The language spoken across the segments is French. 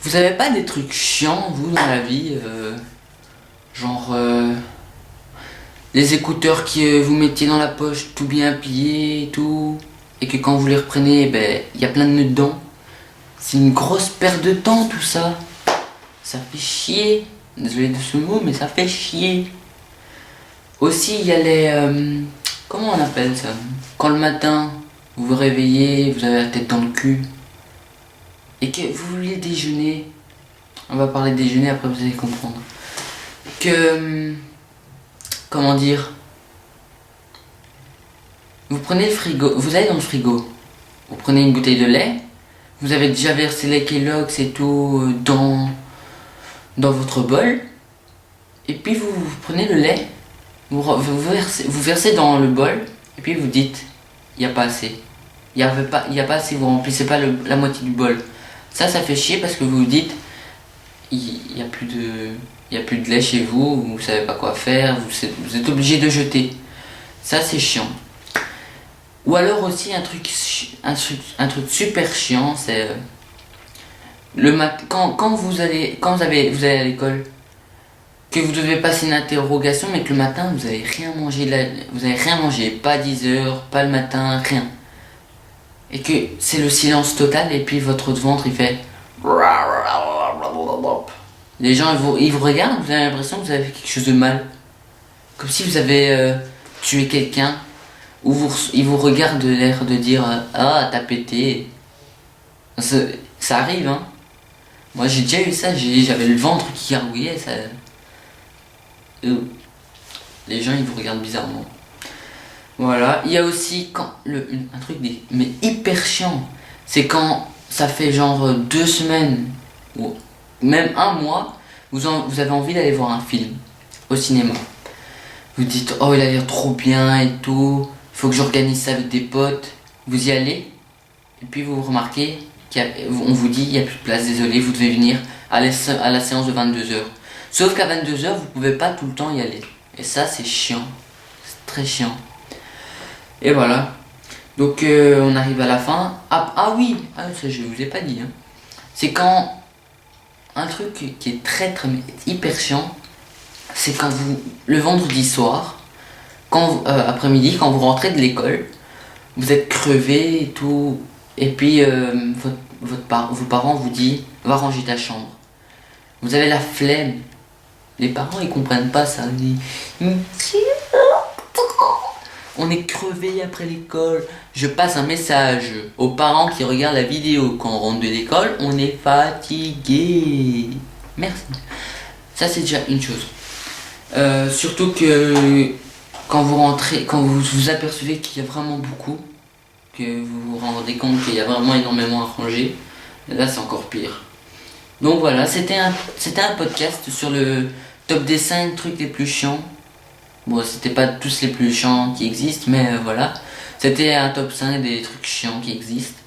Vous avez pas des trucs chiants, vous, dans la vie genre les écouteurs que vous mettiez dans la poche tout bien pliés et tout, et que quand vous les reprenez, ben, il y a plein de nœuds dedans. C'est une grosse perte de temps tout ça. Ça fait chier. Désolé de ce mot, mais ça fait chier. Aussi, il y a les... comment on appelle ça? Quand le matin, vous vous réveillez, vous avez la tête dans le cul, et que vous voulez déjeuner. On va parler de déjeuner, après vous allez comprendre. Que... comment dire? Vous prenez le frigo, vous allez dans le frigo, vous prenez une bouteille de lait, vous avez déjà versé les Kellogg's et tout dans votre bol, et puis vous prenez le lait, vous versez dans le bol, et puis vous dites, il n'y a pas assez. Il n'y a pas assez, vous remplissez pas la moitié du bol. Ça fait chier parce que vous vous dites, il n'y a plus de lait chez vous, vous savez pas quoi faire, vous êtes obligé de jeter. Ça c'est chiant. Ou alors aussi un truc super chiant, c'est quand vous allez à l'école, que vous devez passer une interrogation, mais que le matin vous avez rien mangé, pas à 10 heures, pas le matin, rien. Et que c'est le silence total, et puis votre ventre il fait... Les gens ils vous regardent, vous avez l'impression que vous avez fait quelque chose de mal. Comme si vous avez tué quelqu'un. Ou ils vous regardent de l'air de dire ah, t'as pété. Ça arrive, hein. Moi j'ai déjà eu ça, j'avais le ventre qui gargouillait. Ça... Les gens ils vous regardent bizarrement. Voilà, il y a aussi un truc mais hyper chiant. C'est quand ça fait genre 2 semaines ou même un mois, vous avez envie d'aller voir un film au cinéma. Vous dites oh il a l'air trop bien et tout, faut que j'organise ça avec des potes. Vous y allez et puis vous remarquez qu'on vous dit il n'y a plus de place, désolé, vous devez venir à la séance de 22h. Sauf qu'à 22h vous pouvez pas tout le temps y aller. Et ça c'est chiant, c'est très chiant. Et voilà. Donc on arrive à la fin. Ah oui, ça je vous ai pas dit. Hein. C'est quand un truc qui est très hyper chiant, c'est quand le vendredi soir, après-midi, quand vous rentrez de l'école, vous êtes crevé et tout, et puis vos parents vous disent va ranger ta chambre. Vous avez la flemme. Les parents ils comprennent pas ça. On est crevé après l'école. Je passe un message aux parents qui regardent la vidéo quand on rentre de l'école. On est fatigué. Merci. Ça c'est déjà une chose. Surtout que quand vous rentrez, quand vous vous apercevez qu'il y a vraiment beaucoup, que vous vous rendez compte qu'il y a vraiment énormément à ranger, là c'est encore pire. Donc voilà, c'était un podcast sur le top des 5 trucs les plus chiants. Bon, c'était pas tous les plus chiants qui existent, mais voilà. C'était un top 5 des trucs chiants qui existent.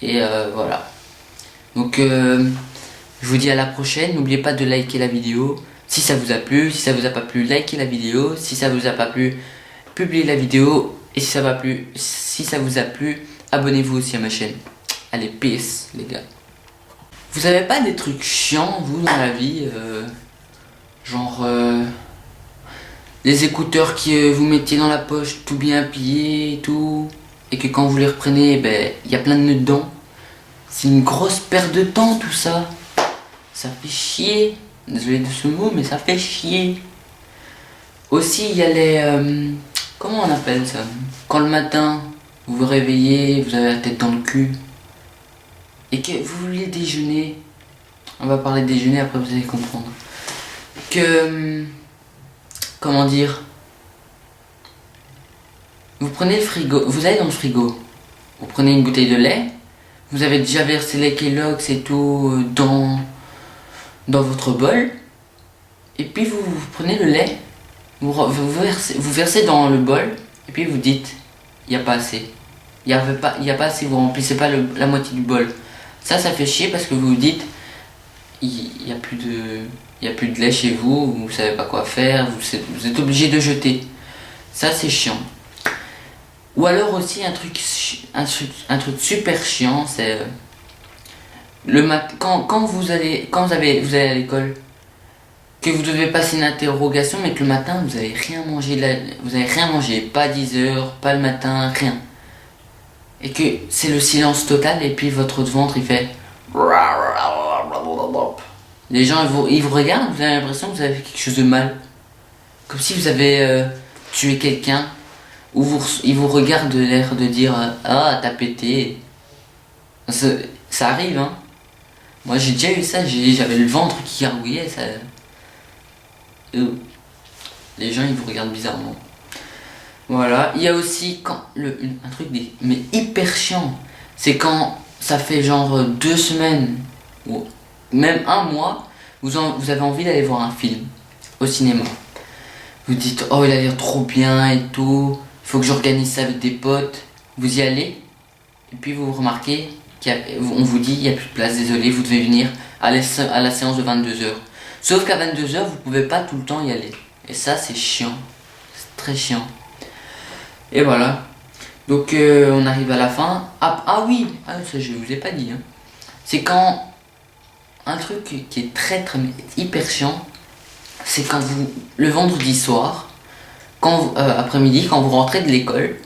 Et voilà. Donc, je vous dis à la prochaine. N'oubliez pas de liker la vidéo. Si ça vous a plu, si ça vous a pas plu, likez la vidéo. Si ça vous a pas plu, publiez la vidéo. Et si ça vous a plu, abonnez-vous aussi à ma chaîne. Allez, peace, les gars. Vous avez pas des trucs chiants, vous, dans la vie genre... les écouteurs que vous mettiez dans la poche tout bien pliés et tout, et que quand vous les reprenez, ben, il y a plein de nœuds dedans. C'est une grosse perte de temps tout ça. Ça fait chier. Désolé de ce mot, mais ça fait chier. Aussi, il y a les... comment on appelle ça? Quand le matin, vous vous réveillez, vous avez la tête dans le cul, et que vous voulez déjeuner. On va parler de déjeuner, après vous allez comprendre. Que... comment dire? Vous prenez le frigo, vous allez dans le frigo, vous prenez une bouteille de lait, vous avez déjà versé les Kellogg's et tout dans votre bol, et puis vous prenez le lait, vous versez dans le bol, et puis vous dites, il n'y a pas assez. Il n'y a pas assez, vous remplissez pas la moitié du bol. Ça fait chier parce que vous vous dites, il n'y a plus de lait chez vous, vous savez pas quoi faire, vous êtes obligé de jeter. Ça c'est chiant. Ou alors aussi un truc super chiant, c'est vous allez à l'école, que vous devez passer une interrogation, mais que le matin vous avez rien mangé, vous avez rien mangé, pas 10 heures, pas le matin, rien. Et que c'est le silence total, et puis votre ventre il fait. Les gens ils vous regardent, vous avez l'impression que vous avez fait quelque chose de mal. Comme si vous avez tué quelqu'un. Ou ils vous regardent de l'air de dire ah, t'as pété. Ça arrive, hein. Moi j'ai déjà eu ça, j'avais le ventre qui gargouillait. Ça... Les gens ils vous regardent bizarrement. Voilà, il y a aussi un truc mais hyper chiant. C'est quand ça fait genre 2 semaines ou même un mois, vous avez envie d'aller voir un film au cinéma. Vous dites oh il a l'air trop bien et tout, il faut que j'organise ça avec des potes. Vous y allez et puis vous remarquez on vous dit il n'y a plus de place, désolé, vous devez venir à la séance de 22 heures. Sauf qu'à 22 heures vous pouvez pas tout le temps y aller. Et ça c'est chiant, c'est très chiant. Et voilà. Donc on arrive à la fin. Ah oui, ça je vous ai pas dit. Hein. C'est quand un truc qui est très hyper chiant, c'est quand le vendredi soir, après-midi, quand vous rentrez de l'école,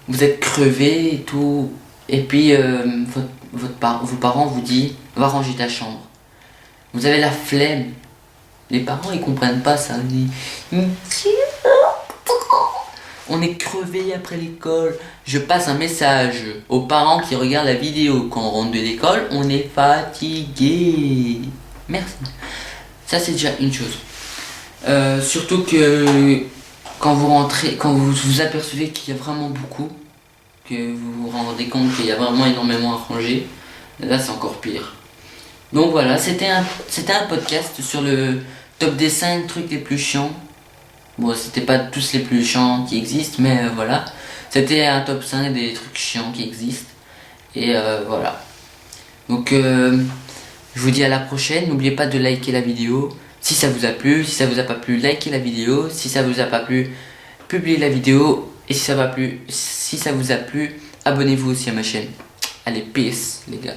vous êtes crevé et tout, et puis vos parents vous disent va ranger ta chambre. Vous avez la flemme. Les parents ils comprennent pas ça. On est crevé après l'école. Je passe un message aux parents qui regardent la vidéo quand on rentre de l'école. On est fatigué. Merci. Ça c'est déjà une chose. Surtout que quand vous rentrez, quand vous vous apercevez qu'il y a vraiment beaucoup, que vous vous rendez compte qu'il y a vraiment énormément à ranger, là c'est encore pire. Donc voilà, c'était un podcast sur le top des 5 trucs les plus chiants. Bon, c'était pas tous les plus chiants qui existent, mais voilà. C'était un top 5 des trucs chiants qui existent. Et voilà. Donc, je vous dis à la prochaine. N'oubliez pas de liker la vidéo. Si ça vous a plu, si ça vous a pas plu, likez la vidéo. Si ça vous a pas plu, publiez la vidéo. Et si ça vous a plu, abonnez-vous aussi à ma chaîne. Allez, peace, les gars.